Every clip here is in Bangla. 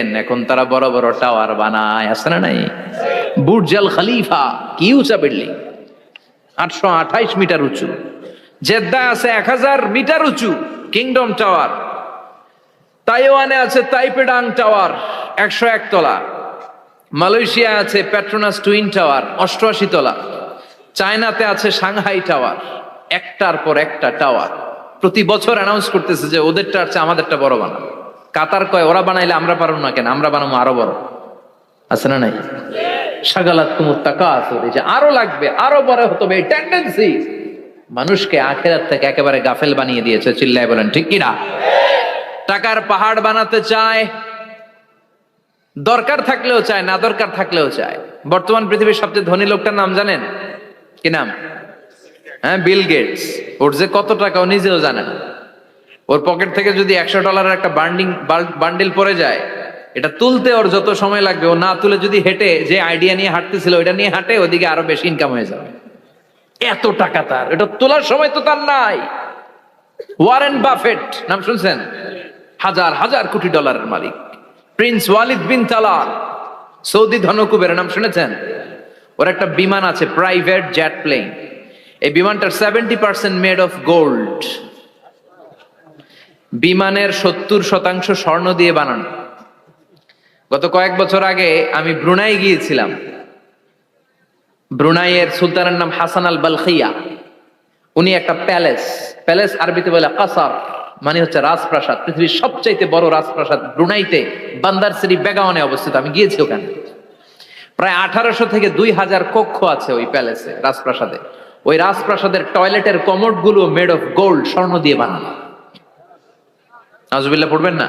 এখন তারা বড় বড় টাওয়ার বানায়, আছে না নাই? বুর্জাল খলিফা কি উঁচা বিল্ডিং, 828 মিটার উঁচু। জেদ্দায় আছে 1000 মিটার উঁচু কিংডম টাওয়ার। তাইওয়ানে আছে তাইপেডাং টাওয়ার 101 তলা। মালয়েশিয়া আছে পেট্রোনাস টুইন টাওয়ার 88 তলা। চায়নাতে আছে সাংহাই টাওয়ার, একটার পর একটা টাওয়ার। প্রতি বছর অ্যানাউন্স করতেছে যে ওদেরটা আছে আমাদেরটা বড় বানাবো। কাতার কয় ওরা বানাইলে আমরা পারবো না কেন, আমরা বানাবো আরো বড়। আছে না নাই? শাগালাত কুমুত তাকাসুর, এই যে আরো লাগবে, আরো বড় হতে হবে, এই টেন্ডেন্সি মানুষকে আখিরাত থেকে একেবারে গাফেল বানিয়ে দিয়েছে। চিল্লায় বলেন ঠিক কিনা? টাকার পাহাড় বানাতে চায়, দরকার থাকলেও চায়, না দরকার থাকলেও চায়। বর্তমান পৃথিবীর সবচেয়ে ধনী লোকটার নাম জানেন? কি নাম? হ্যাঁ, বিল গেটস। ওর যে কত টাকা ও নিজেও জানে না। ওর পকেট থেকে যদি $100 একটা বান্ডিল পড়ে যায়, এটা তুলতে ওর যত সময় লাগবে, ও না তুলে যদি হেঁটে যে আইডিয়া নিয়ে হাঁটতেছিল ওইটা নিয়ে হাঁটে, ওদিকে আরো বেশি ইনকাম হয়ে যাবে। এত টাকা তার, এটা তোলার সময় তো তার নাই। ওয়ারেন বাফেট নাম শুনছেন? হাজার হাজার কোটি ডলারের মালিক। Prince Walid bin Talal, Saudi ধনকুবের নাম শুনেছেন? ওর একটা বিমান আছে, প্রাইভেট জেট প্লেন। এই বিমানটার 70% মেড অফ গোল্ড। বিমানের 70% স্বর্ণ দিয়ে বানানো। গত কয়েক বছর আগে আমি ব্রুনাই গিয়েছিলাম। ব্রুনাইয়ের সুলতানের নাম হাসান আল বালখিয়া। উনি একটা প্যালেস আরবিতে বলে কাসার, মানে হচ্ছে রাজপ্রাসাদ। পৃথিবীর সবচাইতে বড় রাজপ্রাসাদ ব্রুনাইতে বান্দার সিটি বেগাওয়ানে অবস্থিত। আমি গিয়েছি ওখানে। প্রায় 1800 থেকে 2000 কক্ষ আছে ওই প্যালেসে, রাজপ্রাসাদে। ওই রাজপ্রাসাদের টয়লেটের কমোড গুলো মেড অফ গোল্ড, স্বর্ণ দিয়ে বানানো। নাউজুবিল্লাহ পড়বেন না?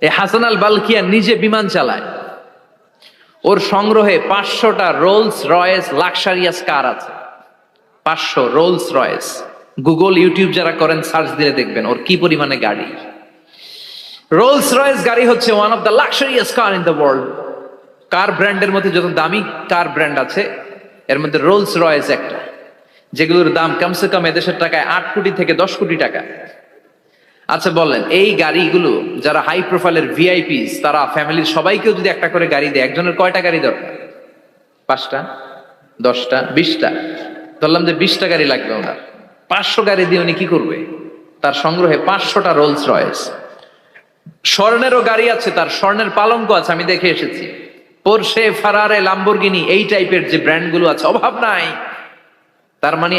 এই হাসান আল বালখিয়া নিজে বিমান চালায়। ওর সংগ্রহে 500টা রোলস রয়েস লাক্সারিয়াস কার আছে। 500 রোলস রয়েস। গুগল ইউটিউব যারা করেন সার্চ দিলে দেখবেন ওর কি পরিমাণে গাড়ি। রোলস রয়েস গাড়ি হচ্ছে one of the luxurious car in the world. Car ব্র্যান্ডের মধ্যে যত দামি কার ব্র্যান্ড আছে এর মধ্যে রোলস রয়েস একটা, যেগুলোর দাম কমসে কম এদেশের টাকায় 8 কোটি থেকে 10 কোটি টাকা। আচ্ছা বলেন, এই গাড়িগুলো যারা হাই প্রোফাইলের ভিআইপিস, তারা ফ্যামিলির সবাইকেও যদি একটা করে গাড়ি দেয়, একজনের কয়টা গাড়ি দরকার? 5টা, 10টা, 20টা। ধরলাম যে 20টা গাড়ি লাগবে ওনার। 500 গাড়ি দিয়ে উনি কি করবে? তার সংগ্রহে 500টা রোলস রয়েস। স্বর্ণেরও গাড়ি আছে, তার স্বর্ণের পালঙ্ক আছে, আমি দেখে এসেছি। পোরশে, ফারারে, লাম্বরগিনি, এই টাইপের যে ব্র্যান্ড গুলো আছে, অভাব নাই। তার মানে